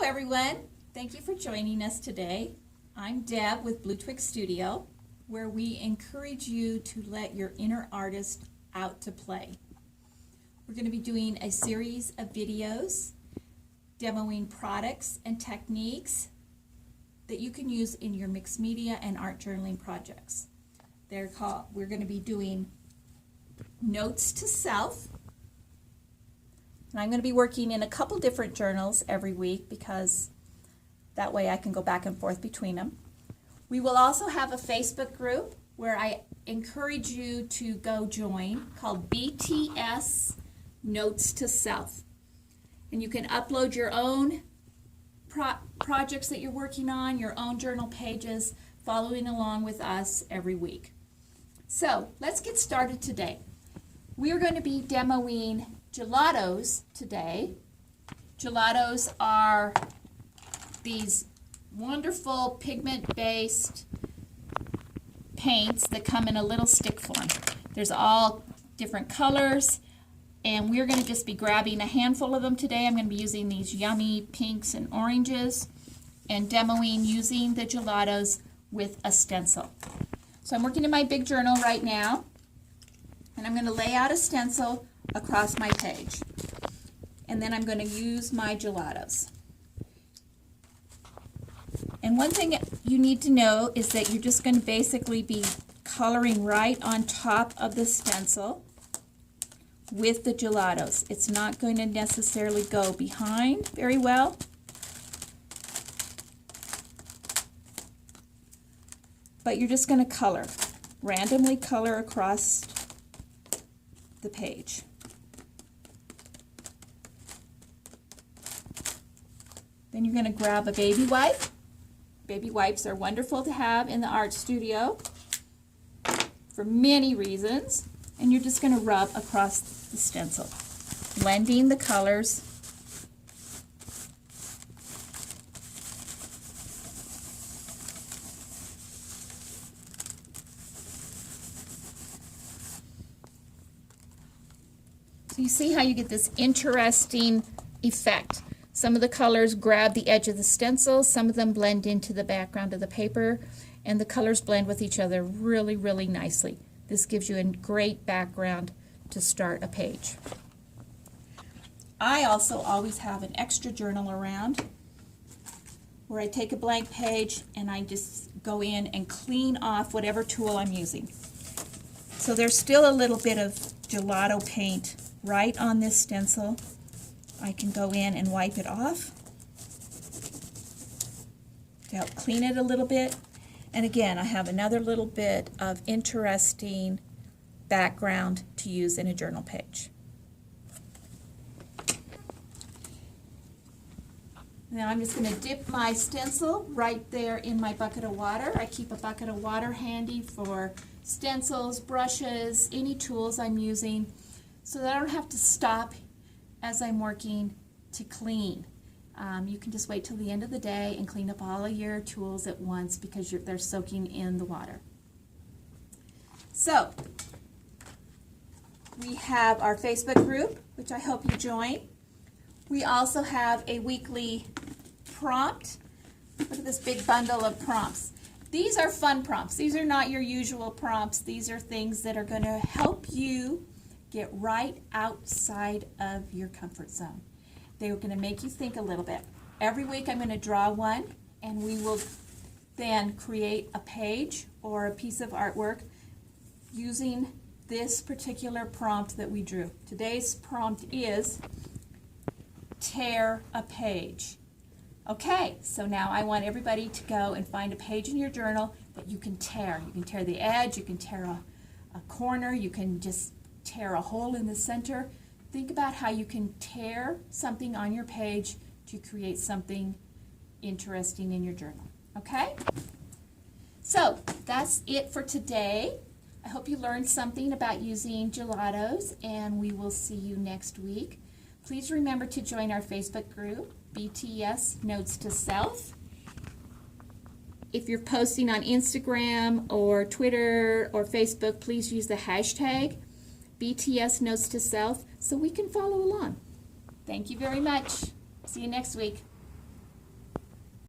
everyone. Thank you for joining us today. I'm Deb with Blue Twig Studio, where we encourage you to let your inner artist out to play. We're going to be doing a series of videos demoing products and techniques that you can use in your mixed media and art journaling projects. We're going to be doing Notes to Self. And I'm going to be working in a couple different journals every week because that way I can go back and forth between them. We will also have a Facebook group where I encourage you to go join called BTS Notes to Self. And you can upload your own projects that you're working on, your own journal pages, following along with us every week. So let's get started today. We are going to be demoing Gelatos today. Gelatos are these wonderful pigment-based paints that come in a little stick form. There's all different colors, and we're going to just be grabbing a handful of them today. I'm going to be using these yummy pinks and oranges and demoing using the Gelatos with a stencil. So I'm working in my big journal right now, and I'm going to lay out a stencil across my page. And then I'm going to use my Gelatos. And one thing you need to know is that you're just going to basically be coloring right on top of the stencil with the Gelatos. It's not going to necessarily go behind very well. But you're just going to color, randomly color across the page. Then you're going to grab a baby wipe. Baby wipes are wonderful to have in the art studio for many reasons. And you're just going to rub across the stencil, blending the colors. So you see how you get this interesting effect. Some of the colors grab the edge of the stencil, some of them blend into the background of the paper, and the colors blend with each other really, really nicely. This gives you a great background to start a page. I also always have an extra journal around where I take a blank page and I just go in and clean off whatever tool I'm using. So there's still a little bit of gelato paint right on this stencil. I can go in and wipe it off to help clean it a little bit. And again, I have another little bit of interesting background to use in a journal page. Now I'm just going to dip my stencil right there in my bucket of water. I keep a bucket of water handy for stencils, brushes, any tools I'm using, so that I don't have to stop as I'm working to clean. You can just wait till the end of the day and clean up all of your tools at once because they're soaking in the water. So, we have our Facebook group, which I hope you join. We also have a weekly prompt. Look at this big bundle of prompts. These are fun prompts. These are not your usual prompts. These are things that are going to help you get right outside of your comfort zone. They're going to make you think a little bit. Every week I'm going to draw one, and we will then create a page or a piece of artwork using this particular prompt that we drew. Today's prompt is tear a page. Okay, so now I want everybody to go and find a page in your journal that you can tear. You can tear the edge, you can tear a corner, you can just tear a hole in the center. Think about how you can tear something on your page to create something interesting in your journal. Okay? So that's it for today. I hope you learned something about using Gelatos, and we will see you next week. Please remember to join our Facebook group, BTS Notes to Self. If you're posting on Instagram or Twitter or Facebook, please use the hashtag BTS Notes to Self so we can follow along. Thank you very much. See you next week.